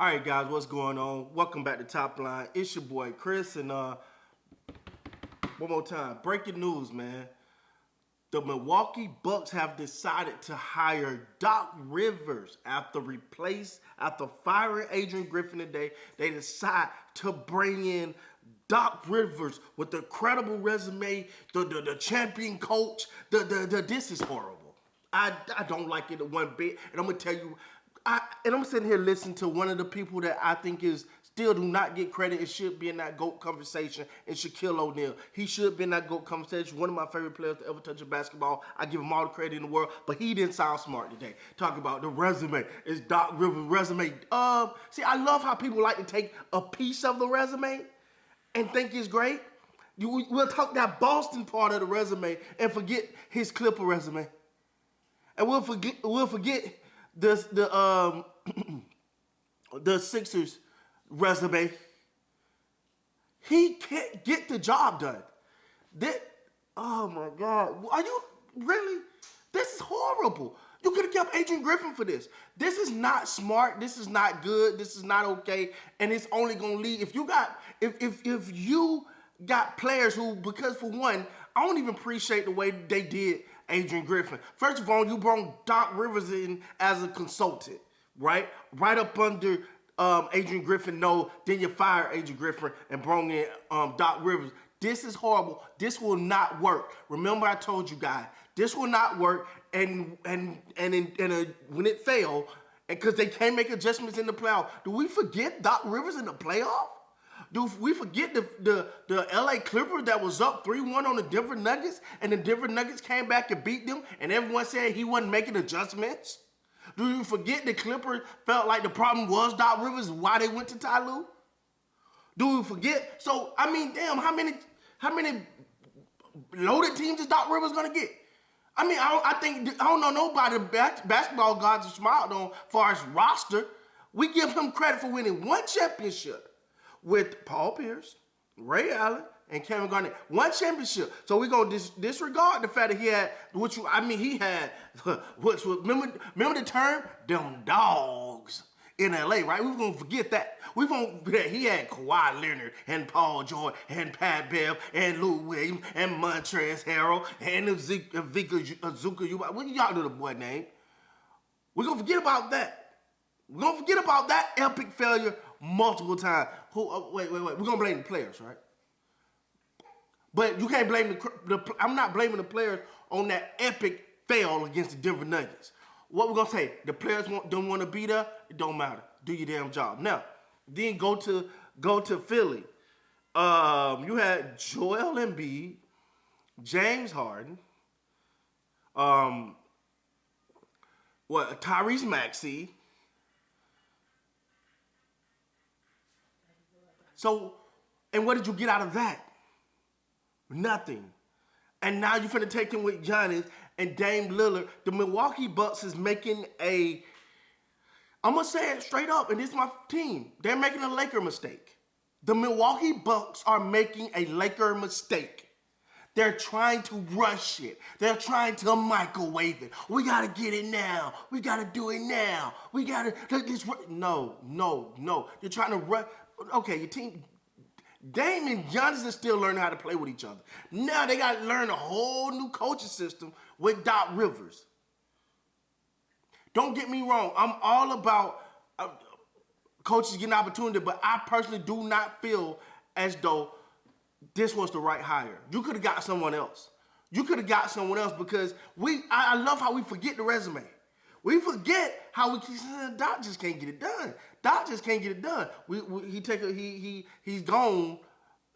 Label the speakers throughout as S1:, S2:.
S1: All right, guys, what's going on? Welcome back to Top Line. It's your boy Chris, and one more time, breaking news, man. The Milwaukee Bucks have decided to hire Doc Rivers after firing Adrian Griffin today. They decide to bring in Doc Rivers with the credible resume, the champion coach. This is horrible. I don't like it one bit, and I'm gonna tell you. I'm sitting here listening to one of the people that I think is still do not get credit. It should be in that GOAT conversation. And Shaquille O'Neal, he should be in that GOAT conversation. One of my favorite players to ever touch a basketball. I give him all the credit in the world, but he didn't sound smart today. Talking about the resume, it's Doc Rivers' resume. See, I love how people like to take a piece of the resume and think it's great. We'll talk that Boston part of the resume and forget his Clipper resume, and we'll forget the Sixers resume. He can't get the job done. Oh my God. Are you really? This is horrible. You could have kept Adrian Griffin for this. This is not smart. This is not good. This is not okay. And it's only gonna lead if you got players who, because for one, I don't even appreciate the way they did Adrian Griffin. First of all, you brought Doc Rivers in as a consultant, right? Right up under Adrian Griffin. No, then you fire Adrian Griffin and brought in Doc Rivers. This is horrible. This will not work. Remember, I told you guys, this will not work. And when it failed, because they can't make adjustments in the playoff, do we forget Doc Rivers in the playoff? Do we forget the LA Clippers that was up 3-1 on the Denver Nuggets, and the Denver Nuggets came back and beat them, and everyone said he wasn't making adjustments? Do you forget the Clippers felt like the problem was Doc Rivers, why they went to Ty Lue? Do you forget? So, I mean, damn, how many loaded teams is Doc Rivers gonna get? I mean, I don't know nobody basketball gods are smiled on as far as roster. We give him credit for winning one championship with Paul Pierce, Ray Allen, and Kevin Garnett. One championship. So we're going to disregard the fact that he had, remember the term? Them dogs in LA, right? We're going to forget that. He had Kawhi Leonard and Paul George and Pat Bev and Lou Williams and Montrezl Harrell and Azuka. What y'all know the boy name? We're going to forget about that. We're going to forget about that epic failure multiple times. Wait. We're going to blame the players, right? But you can't blame I'm not blaming the players on that epic fail against the Denver Nuggets. What we're going to say, the players don't want to be there, it don't matter. Do your damn job. Now, then go to Philly. You had Joel Embiid, James Harden, Tyrese Maxey. So, and what did you get out of that? Nothing. And now you're finna take him with Giannis and Dame Lillard. The Milwaukee Bucks is making I'm gonna say it straight up, and this is my team. They're making a Laker mistake. The Milwaukee Bucks are making a Laker mistake. They're trying to rush it. They're trying to microwave it. We gotta get it now. We gotta do it now. We gotta No. You're trying to rush. Okay, your team, Dame and Giannis are still learning how to play with each other. Now they got to learn a whole new coaching system with Doc Rivers. Don't get me wrong. I'm all about coaches getting opportunity, but I personally do not feel as though this was the right hire. You could have got someone else. Because I love how we forget the resume. We forget how Doc just can't get it done. He's gone.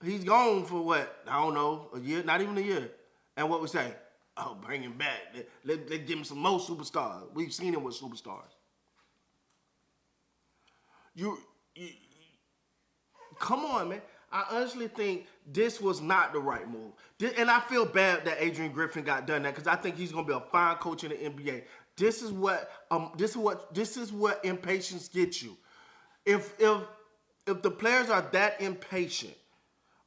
S1: He's gone for what? I don't know, a year, not even a year. And what we say? Oh, bring him back. Let's give him some more superstars. We've seen him with superstars. Come on, man. I honestly think this was not the right move. And I feel bad that Adrian Griffin got done that because I think he's going to be a fine coach in the NBA. This is what impatience gets you. If the players are that impatient,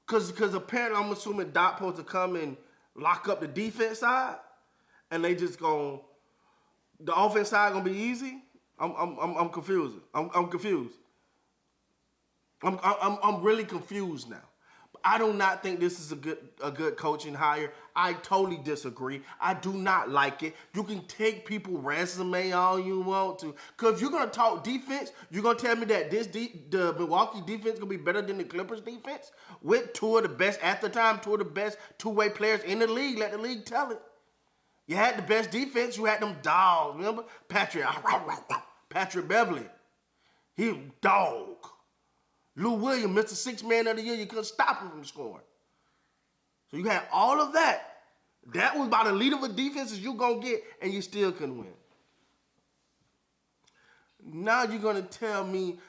S1: because apparently I'm assuming Doc supposed to come and lock up the defense side, and they just the offense side gonna be easy. I'm confused. I'm confused. I'm really confused now. I do not think this is a good coaching hire. I totally disagree. I do not like it. You can take people's resume all you want to. Because if you're going to talk defense, you're going to tell me that the Milwaukee defense is going to be better than the Clippers defense? With two of the best, at the time, two of the best two-way players in the league. Let the league tell it. You had the best defense. You had them dogs. Remember? Patrick Beverly. He a dog. Lou Williams, Mr. Sixth Man of the Year, you couldn't stop him from scoring. So you had all of that. That was about the lead of a defense as you going to get, and you still couldn't win. Now you're going to tell me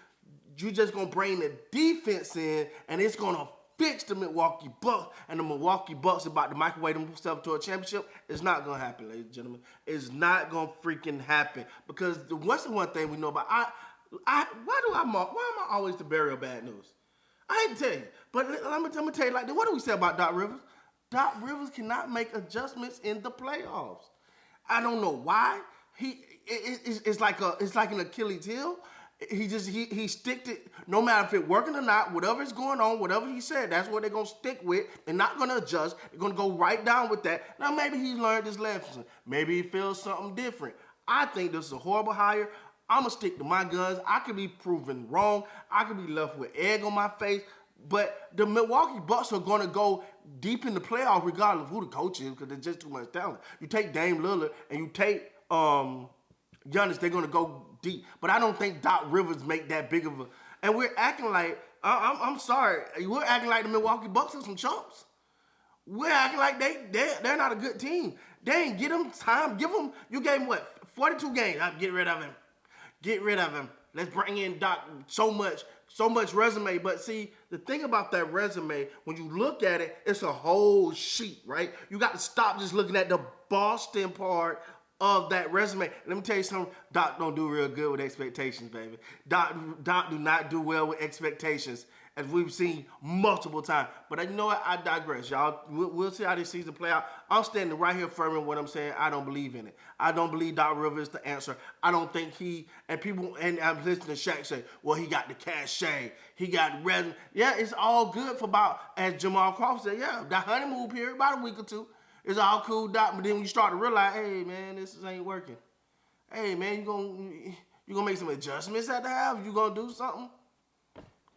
S1: you're just going to bring the defense in, and it's going to fix the Milwaukee Bucks, and the Milwaukee Bucks about to microwave themselves to a championship. It's not going to happen, ladies and gentlemen. It's not going to freaking happen. Because what's the one thing we know about? Why am I always the bearer of bad news? I hate to tell you, but let me tell you like this. What do we say about Doc Rivers? Doc Rivers cannot make adjustments in the playoffs. I don't know why. It's like an Achilles heel. He sticked it, no matter if it's working or not, whatever is going on, whatever he said, that's what they're going to stick with. They're not going to adjust. They're going to go right down with that. Now, maybe he learned his lesson. Maybe he feels something different. I think this is a horrible hire. I'm going to stick to my guns. I could be proven wrong. I could be left with egg on my face. But the Milwaukee Bucks are going to go deep in the playoffs regardless of who the coach is because there's just too much talent. You take Dame Lillard and you take Giannis, they're going to go deep. But I don't think Doc Rivers make that big of a... And we're acting like... I'm sorry. We're acting like the Milwaukee Bucks are some chumps. We're acting like they're not a good team. They ain't get them time. Give them... You gave them, what, 42 games? Get rid of him. Get rid of him. Let's bring in Doc. So much resume. But see, the thing about that resume, when you look at it, it's a whole sheet, right? You got to stop just looking at the Boston part of that resume. Let me tell you something. Doc don't do real good with expectations, baby. Doc do not do well with expectations, as we've seen multiple times. But you know what? I digress, y'all. We'll see how this season play out. I'm standing right here firm in what I'm saying. I don't believe in it. I don't believe Doc Rivers is the answer. I don't think and I'm listening to Shaq say, well, he got the cachet. He got resume. Yeah, it's all good for about, as Jamal Crawford said, yeah, the honeymoon period, about a week or two. It's all cool, Doc. But then when you start to realize, hey, man, this ain't working. Hey, man, you gonna make some adjustments at the half? You gonna do something?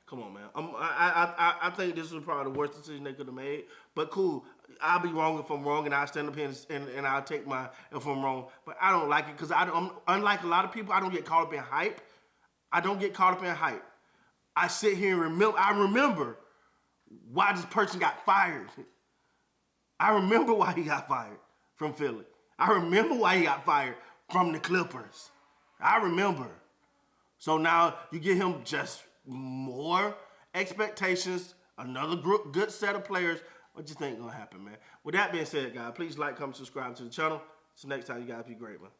S1: Come on, man. I think this was probably the worst decision they could have made. But cool. I'll be wrong if I'm wrong, and I'll stand up here and I'll take if I'm wrong. But I don't like it because I'm unlike a lot of people. I don't get caught up in hype. I don't get caught up in hype. I sit here and remember why this person got fired. I remember why he got fired from Philly. I remember why he got fired from the Clippers. I remember. So now you give him just more expectations, another good set of players. What you think gonna happen, man? With that being said, guys, please like, comment, subscribe to the channel. Till next time, you guys be great, man.